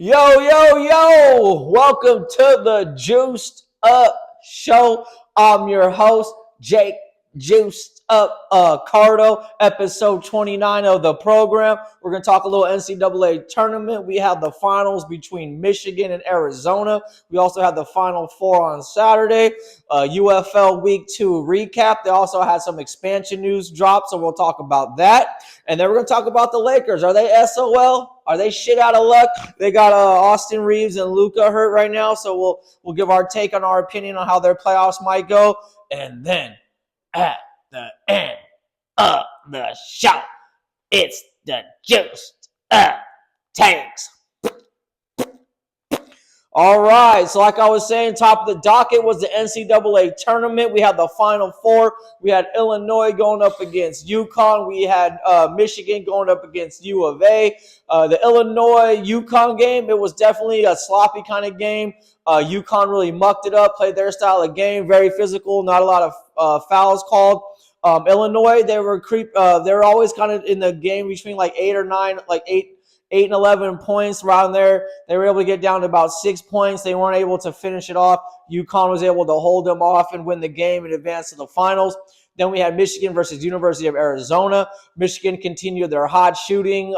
Yo, yo, yo! Welcome to the Juiced Up Show. I'm your host, Jake Juiced Up Accardo, episode 29 of the program. We're going to talk a little NCAA tournament. We have the finals between Michigan and Arizona. We also have the Final Four on Saturday. UFL Week 2 recap. They also had some expansion news drop, so we'll talk about that. And then we're going to talk about the Lakers. Are they SOL? Are they shit out of luck? They got Austin Reeves and Luka hurt right now, so we'll give our take on our opinion on how their playoffs might go. And then at the end of the show, it's the Juiced Up Takes. All right, so like I was saying, top of the docket was the NCAA tournament. We had the Final Four. We had Illinois going up against UConn. We had Michigan going up against U of A. The Illinois-UConn game, it was definitely a sloppy kind of game. UConn really mucked it up, played their style of game, very physical, not a lot of fouls called. Illinois, they were always kind of in the game between like 8 and 11 points around there. They were able to get down to about 6 points. They weren't able to finish it off. UConn was able to hold them off and win the game and advance to the finals. Then we had Michigan versus University of Arizona. Michigan continued their hot shooting.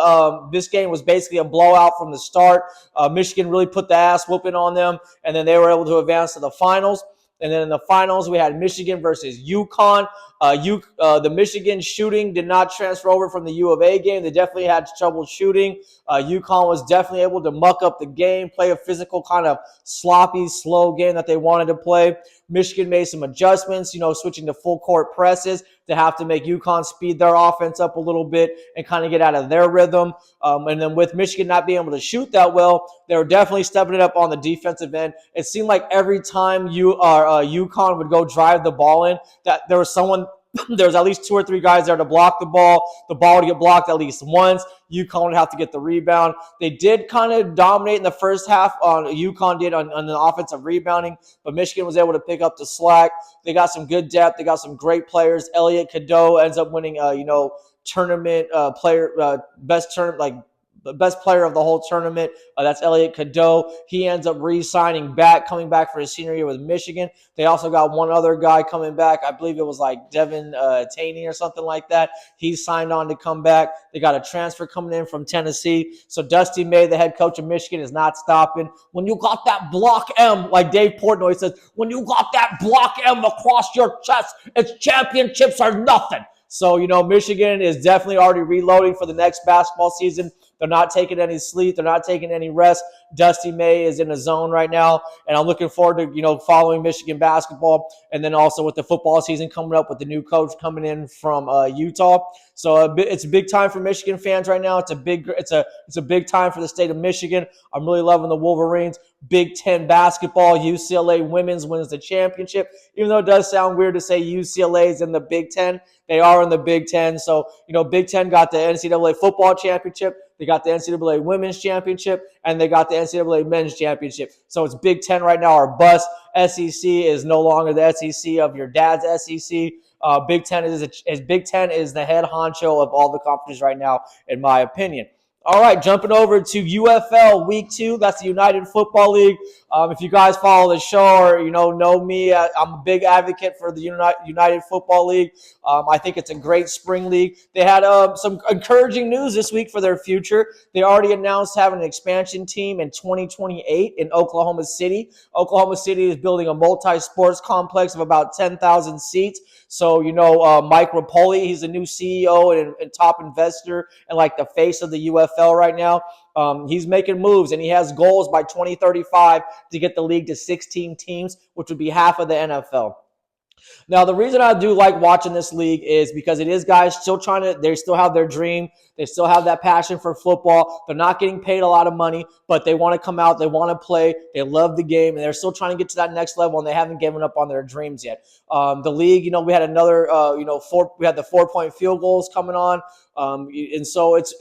This game was basically a blowout from the start. Michigan really put the ass whooping on them, and then they were able to advance to the finals. And then in the finals, we had Michigan versus UConn. The Michigan shooting did not transfer over from the U of A game. They definitely had trouble shooting. UConn was definitely able to muck up the game, play a physical kind of sloppy, slow game that they wanted to play. Michigan made some adjustments, switching to full court presses to have to make UConn speed their offense up a little bit and kind of get out of their rhythm. And then with Michigan not being able to shoot that well, they were definitely stepping it up on the defensive end. It seemed like every time UConn would go drive the ball in, that there was at least 2 or 3 guys there to block the ball. The ball would get blocked at least once. UConn would have to get the rebound. They did kind of dominate in the first half. UConn did on the offensive rebounding, but Michigan was able to pick up the slack. They got some good depth. They got some great players. Elliot Cadeau ends up winning, tournament the best player of the whole tournament. That's Elliot Cadeau. He ends up coming back for his senior year with Michigan. They also got one other guy coming back. I believe it was like Devin Taney or something like that. He signed on to come back. They got a transfer coming in from Tennessee. So Dusty May, the head coach of Michigan, is not stopping. When you got that block M, like Dave Portnoy says, when you got that block M across your chest, it's championships are nothing. So, Michigan is definitely already reloading for the next basketball season. They're not taking any sleep. They're not taking any rest. Dusty May is in the zone right now, and I'm looking forward to, following Michigan basketball. And then also with the football season coming up with the new coach coming in from Utah. So it's a big time for Michigan fans right now. It's a big time for the state of Michigan. I'm really loving the Wolverines. Big Ten basketball. UCLA women's wins the championship. Even though it does sound weird to say UCLA is in the Big Ten, they are in the Big Ten. So, Big Ten got the NCAA football championship. They got the NCAA women's championship, and they got the NCAA men's championship. So it's Big Ten right now or bust. SEC is no longer the SEC of your dad's SEC. Big Ten is the head honcho of all the conferences right now, in my opinion. All right, jumping over to UFL Week 2. That's the United Football League. If you guys follow the show or, know me, I'm a big advocate for the United Football League. I think it's a great spring league. They had some encouraging news this week for their future. They already announced having an expansion team in 2028 in Oklahoma City. Oklahoma City is building a multi-sports complex of about 10,000 seats. So, Mike Rapoli, he's the new CEO and top investor and like the face of the UFL right now. He's making moves, and he has goals by 2035 to get the league to 16 teams, which would be half of the NFL. Now, the reason I do like watching this league is because it is guys they still have their dream. They still have that passion for football. They're not getting paid a lot of money, but they want to come out. They want to play. They love the game, and they're still trying to get to that next level, and they haven't given up on their dreams yet. The league, we had another, we had the 4-point field goals coming on. And so it's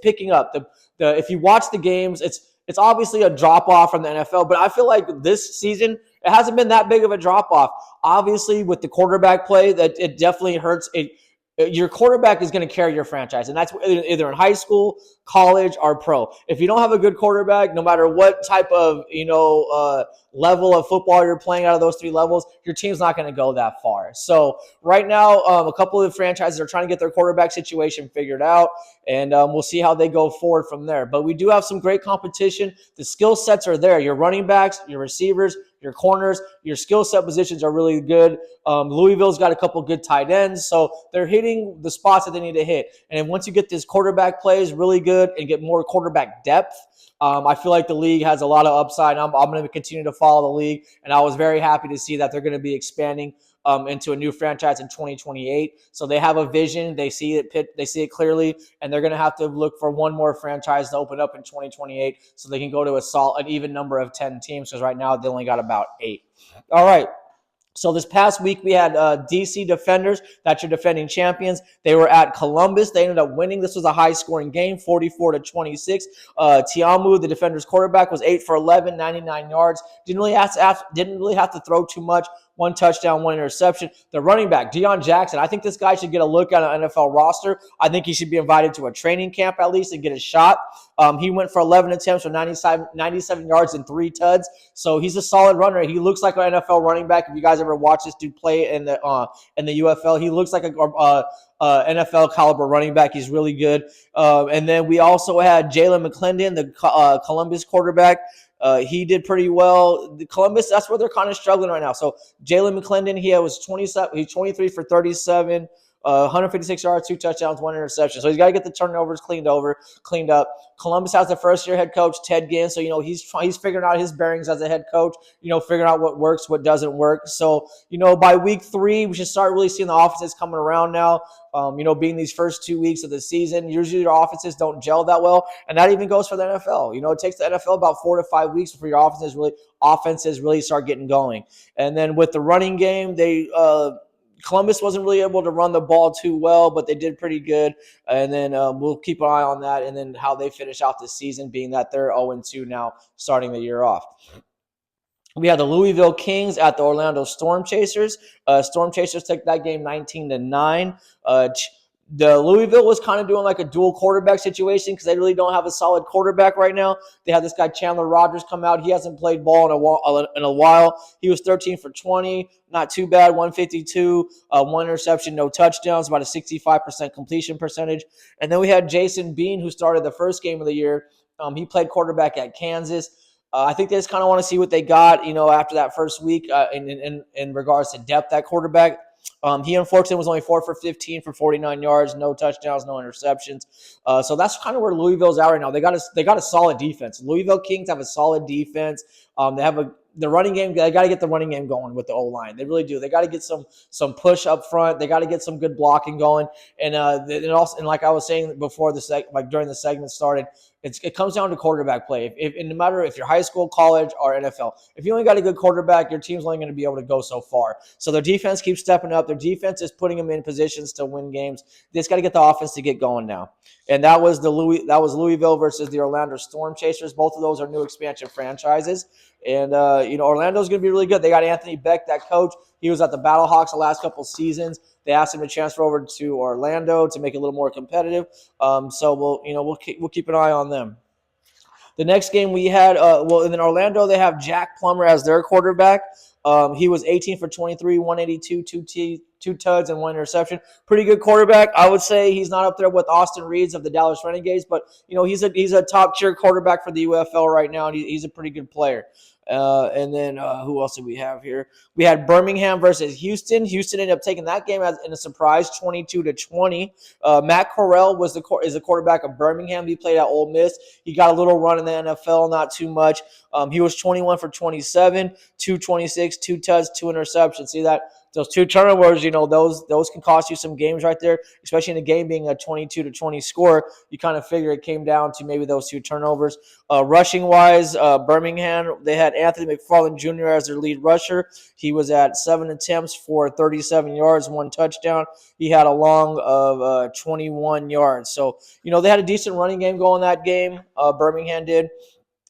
picking up. If you watch the games, it's obviously a drop off from the NFL, but I feel like this season it hasn't been that big of a drop off. Obviously, with the quarterback play, that it definitely hurts. Your quarterback is going to carry your franchise, and that's either in high school, college, or pro. If you don't have a good quarterback, no matter what type of level of football you're playing out of those three levels, your team's not going to go that far. So right now, a couple of franchises are trying to get their quarterback situation figured out, and we'll see how they go forward from there. But we do have some great competition. The skill sets are there. Your running backs, your receivers, your corners, your skill set positions are really good. Louisville's got a couple good tight ends, so they're hitting the spots that they need to hit. And once you get this quarterback plays really good and get more quarterback depth, I feel like the league has a lot of upside. I'm going to continue to follow the league, and I was very happy to see that they're going to be expanding into a new franchise in 2028. So they have a vision. They see it clearly, and they're going to have to look for one more franchise to open up in 2028 so they can go to an even number of 10 teams, because right now they only got about 8. All right. So this past week, we had DC Defenders. That's your defending champions. They were at Columbus. They ended up winning. This was a high-scoring game, 44-26. Tiamu, the Defenders quarterback, was 8 for 11, 99 yards. Didn't really have to throw too much. 1 touchdown, 1 interception. The running back, Deion Jackson, I think this guy should get a look at an NFL roster. I think he should be invited to a training camp at least and get a shot. He went for 11 attempts for 97 yards and 3 tuds. So he's a solid runner. He looks like an NFL running back. If you guys ever watch this dude play in the UFL, he looks like a NFL caliber running back. He's really good. And then we also had Jalen McClendon, the Columbus quarterback. He did pretty well. The Columbus, that's where they're kind of struggling right now. So Jalen McClendon, he was 23 for 37, 156 yards, 2 touchdowns, 1 interception. So he's got to get the turnovers cleaned up. Columbus has a first-year head coach, Ted Ginn. So, he's figuring out his bearings as a head coach, figuring out what works, what doesn't work. So, by week 3, we should start really seeing the offenses coming around now. Being these first 2 weeks of the season, usually your offenses don't gel that well. And that even goes for the NFL. It takes the NFL about 4 to 5 weeks before your offenses really start getting going. And then with the running game, Columbus wasn't really able to run the ball too well, but they did pretty good. And then we'll keep an eye on that, and then how they finish out this season, being that they're 0-2 now, starting the year off. We had the Louisville Kings at the Orlando Storm Chasers. Storm Chasers took that game 19-9. The Louisville was kind of doing like a dual quarterback situation because they really don't have a solid quarterback right now. They have this guy Chandler Rogers come out. He hasn't played ball in a while. He was 13 for 20, not too bad, 152, 1 interception, no touchdowns, about a 65% completion percentage. And then we had Jason Bean, who started the first game of the year. He played quarterback at Kansas. I think they just kind of want to see what they got, after that first week in regards to depth at quarterback. He unfortunately was only 4 for 15 for 49 yards, no touchdowns, no interceptions. So that's kind of where Louisville's at right now. They got a solid defense. Louisville Kings have a solid defense. They have the running game. They got to get the running game going with the O-line. They really do. They got to get some push up front. They got to get some good blocking going. And like I was saying before during the segment started, it comes down to quarterback play. No matter if you're high school, college, or NFL, if you only got a good quarterback, your team's only going to be able to go so far. So their defense keeps stepping up. Their defense is putting them in positions to win games. They just got to get the offense to get going now. And that was Louisville versus the Orlando Storm Chasers. Both of those are new expansion franchises. And Orlando's going to be really good. They got Anthony Beck, that coach. He was at the Battlehawks the last couple seasons. They asked him to transfer over to Orlando to make it a little more competitive. So we'll keep an eye on them. The next game we had, in Orlando, they have Jack Plummer as their quarterback. He was 18 for 23, 182, 2 tuds, and 1 interception. Pretty good quarterback. I would say he's not up there with Austin Reeds of the Dallas Renegades, but he's a top tier quarterback for the UFL right now, and he's a pretty good player. And then who else did we have here? We had Birmingham versus Houston. Houston ended up taking that game in a surprise, 22-20. Matt Corral is the quarterback of Birmingham. He played at Ole Miss. He got a little run in the NFL, not too much. He was 21 for 27, 226, 2 tuds, 2 interceptions. See that? Those 2 turnovers, those can cost you some games right there, especially in the game being a 22-20 score. You kind of figure it came down to maybe those 2 turnovers. Rushing-wise, Birmingham, they had Anthony McFarland Jr. as their lead rusher. He was at 7 attempts for 37 yards, 1 touchdown. He had a long of 21 yards. So, they had a decent running game going that game. Birmingham did.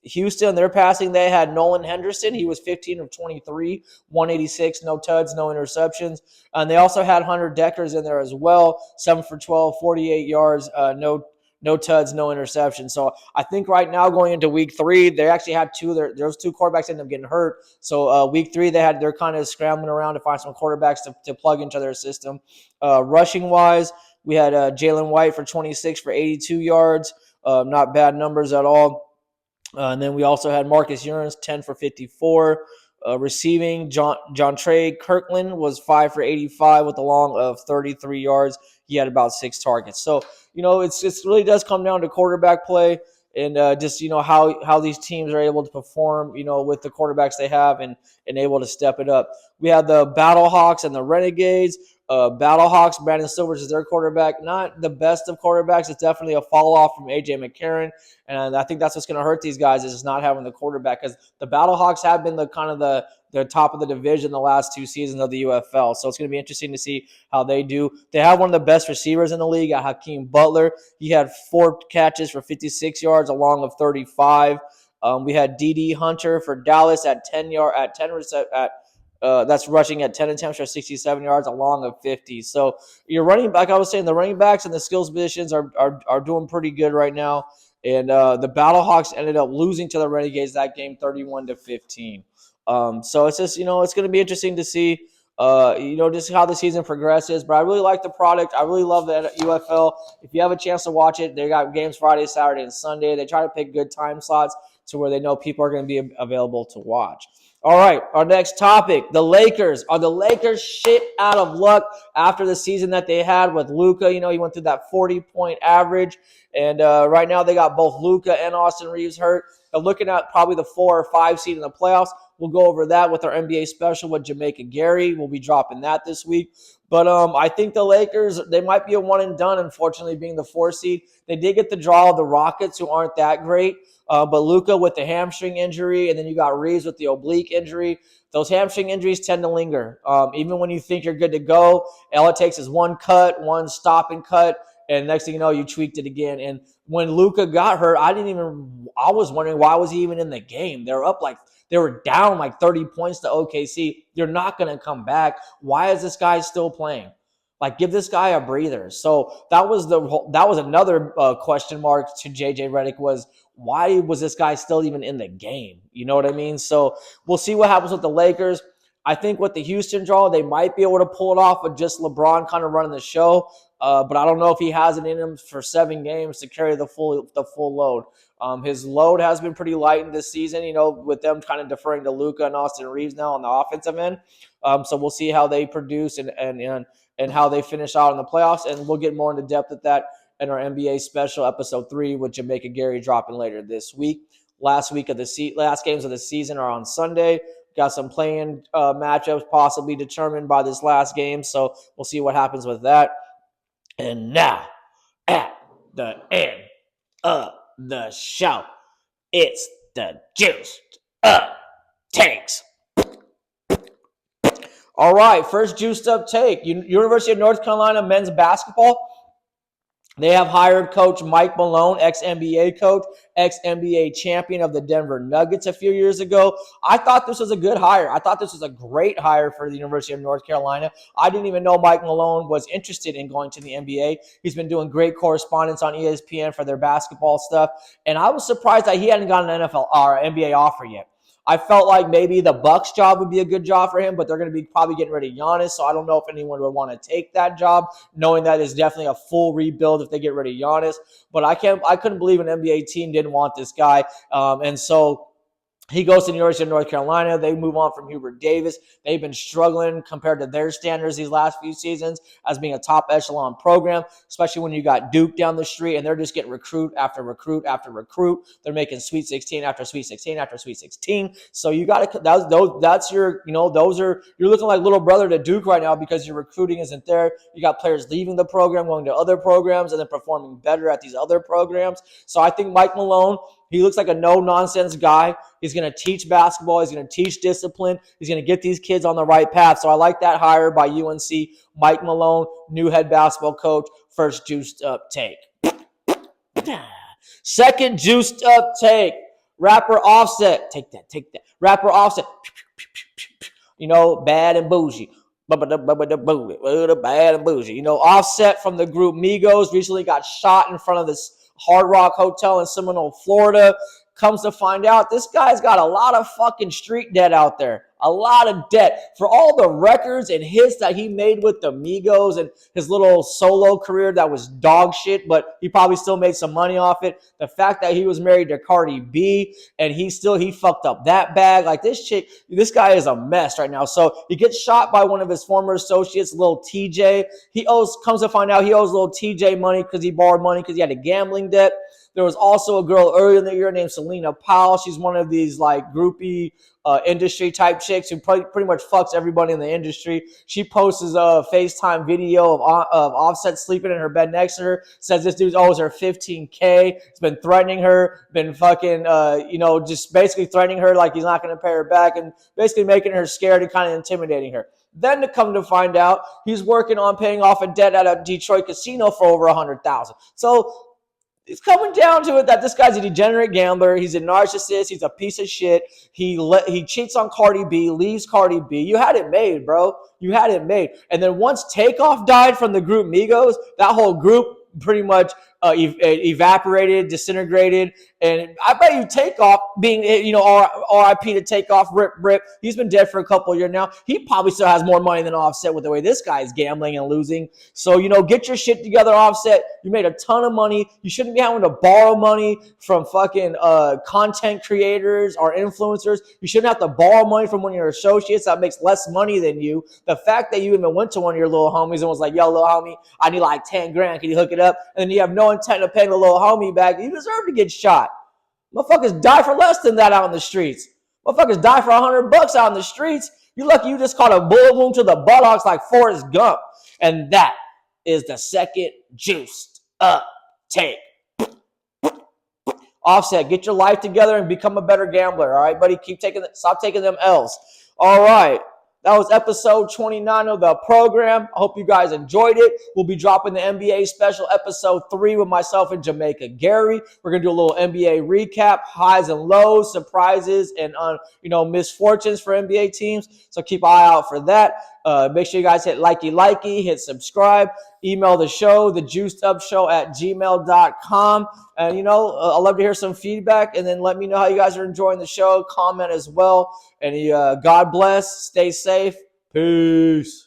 Houston, their passing, they had Nolan Henderson. He was 15 of 23, 186, no tuds, no interceptions. And they also had Hunter Deckers in there as well, 7 for 12, 48 yards, no no tuds, no interceptions. So I think right now going into week 3, they actually had those 2 quarterbacks ended up getting hurt. So week 3, they're kind of scrambling around to find some quarterbacks to plug into their system. Rushing wise, we had Jalen White for 26 for 82 yards. Not bad numbers at all. And then we also had Marcus Urians, 10 for 54. Receiving, John Trey Kirkland was 5 for 85 with a long of 33 yards. He had about 6 targets. So, it really does come down to quarterback play and just, how these teams are able to perform, with the quarterbacks they have and able to step it up. We had the Battlehawks and the Renegades. Battlehawks, Brandon Silvers is their quarterback. Not the best of quarterbacks. It's definitely a fall off from A.J. McCarron. And I think that's what's going to hurt these guys is just not having the quarterback because the Battlehawks have been the top of the division the last 2 seasons of the UFL. So it's going to be interesting to see how they do. They have one of the best receivers in the league, Hakeem Butler. He had 4 catches for 56 yards, a long of 35. We had D.D. Hunter for Dallas at 10 that's rushing at 10 attempts for 67 yards, a long of 50. So you're running back. I was saying the running backs and the skills positions are doing pretty good right now. And the Battlehawks ended up losing to the Renegades that game 31-15. So it's just, it's going to be interesting to see, just how the season progresses. But I really like the product. I really love the UFL. If you have a chance to watch it, they got games Friday, Saturday, and Sunday. They try to pick good time slots to where they know people are going to be available to watch. All right, our next topic, the Lakers. Are the Lakers shit out of luck after the season that they had with Luka? He went through that 40-point average. And right now they got both Luka and Austin Reeves hurt. They're looking at probably the 4 or 5 seed in the playoffs. We'll go over that with our NBA special with Jamaica Gary. We'll be dropping that this week. But I think the Lakers, they might be a one and done, unfortunately, being the 4 seed. They did get the draw of the Rockets, who aren't that great. But Luka with the hamstring injury, and then you got Reeves with the oblique injury. Those hamstring injuries tend to linger. Even when you think you're good to go, all it takes is one cut, one stop and cut, and next thing you know, you tweaked it again. And when Luka got hurt, I was wondering why was he even in the game? They were down like 30 points to OKC. They're not going to come back. Why is this guy still playing? Like, give this guy a breather. So that was another question mark to JJ Redick was, why was this guy still even in the game? You know what I mean? So we'll see what happens with the Lakers. I think with the Houston draw, they might be able to pull it off with just LeBron kind of running the show. But I don't know if he has it in him for 7 games to carry the full load. His load has been pretty light in this season, with them kind of deferring to Luka and Austin Reeves now on the offensive end. So we'll see how they produce and how they finish out in the playoffs. And we'll get more into depth at that in our NBA special episode 3 with Jamaica Gary dropping later this week. Last games of the season are on Sunday. Got some playing matchups possibly determined by this last game. So we'll see what happens with that. And now, at the end of the show, it's the Juiced Up Takes. All right, first Juiced Up Take. University of North Carolina men's basketball. They have hired Coach Mike Malone, ex-NBA coach, ex-NBA champion of the Denver Nuggets a few years ago. I thought this was a good hire. I thought this was a great hire for the University of North Carolina. I didn't even know Mike Malone was interested in going to the NBA. He's been doing great correspondence on ESPN for their basketball stuff, and I was surprised that he hadn't gotten an NFL or NBA offer yet. I felt like maybe the Bucks job would be a good job for him, but they're going to be probably getting rid of Giannis, so I don't know if anyone would want to take that job, knowing that it's definitely a full rebuild if they get rid of Giannis. But I couldn't believe an NBA team didn't want this guy, and so he goes to the University of North Carolina. They move on from Hubert Davis. They've been struggling compared to their standards these last few seasons as being a top echelon program, especially when you got Duke down the street and they're just getting recruit after recruit after recruit. They're making Sweet 16 after Sweet 16 after Sweet 16. So you got to, you're looking like little brother to Duke right now because your recruiting isn't there. You got players leaving the program, going to other programs, and then performing better at these other programs. So I think Mike Malone, he looks like a no-nonsense guy. He's going to teach basketball. He's going to teach discipline. He's going to get these kids on the right path. So I like that hire by UNC. Mike Malone, new head basketball coach, first Juiced Up Take. Second Juiced Up Take, rapper Offset. Take that. Rapper Offset. Bad and bougie. Bad and bougie. Offset from the group Migos recently got shot in front of this Hard Rock Hotel in Seminole, Florida. Comes to find out, this guy's got a lot of fucking street debt out there. A lot of debt for all the records and hits that he made with the Migos and his little solo career that was dog shit, but he probably still made some money off it. The fact that he was married to Cardi B and he fucked up that bag. Like this guy is a mess right now. So he gets shot by one of his former associates, little TJ. Comes to find out he owes little TJ money because he borrowed money because he had a gambling debt. There was also a girl earlier in the year named Selena Powell. She's one of these like groupie industry type chicks who pretty much fucks everybody in the industry. She posts a FaceTime video of Offset sleeping in her bed next to her. Says this dude owes her $15K. He's been threatening her, been fucking, just basically threatening her like he's not going to pay her back and basically making her scared and kind of intimidating her. Then to come to find out, he's working on paying off a debt at a Detroit casino for over $100,000. So it's coming down to it that this guy's a degenerate gambler. He's a narcissist. He's a piece of shit. He cheats on Cardi B, leaves Cardi B. You had it made, bro. You had it made. And then once Takeoff died from the group Migos, that whole group pretty much evaporated, disintegrated. And I bet you Takeoff being, RIP to Takeoff, rip. He's been dead for a couple of years now. He probably still has more money than Offset with the way this guy is gambling and losing. So, get your shit together, Offset. You made a ton of money. You shouldn't be having to borrow money from fucking content creators or influencers. You shouldn't have to borrow money from one of your associates that makes less money than you. The fact that you even went to one of your little homies and was like, yo, little homie, I need like 10 grand. Can you hook it up? And then you have no intent of paying the little homie back. You deserve to get shot. Motherfuckers die for less than that out in the streets. Motherfuckers die for $100 out in the streets. You lucky you just caught a bullet wound to the buttocks like Forrest Gump. And that is the second juiced up take. Offset, get your life together and become a better gambler. All right, buddy? Stop taking them L's. All right. That was episode 29 of the program. I hope you guys enjoyed it. We'll be dropping the NBA special episode 3 with myself and Jamaica Gary. We're going to do a little NBA recap, highs and lows, surprises, and misfortunes for NBA teams. So keep an eye out for that. Make sure you guys hit likey, hit subscribe, email the show, thejuicedupshow@gmail.com. And, I'd love to hear some feedback and then let me know how you guys are enjoying the show. Comment as well. And God bless. Stay safe. Peace.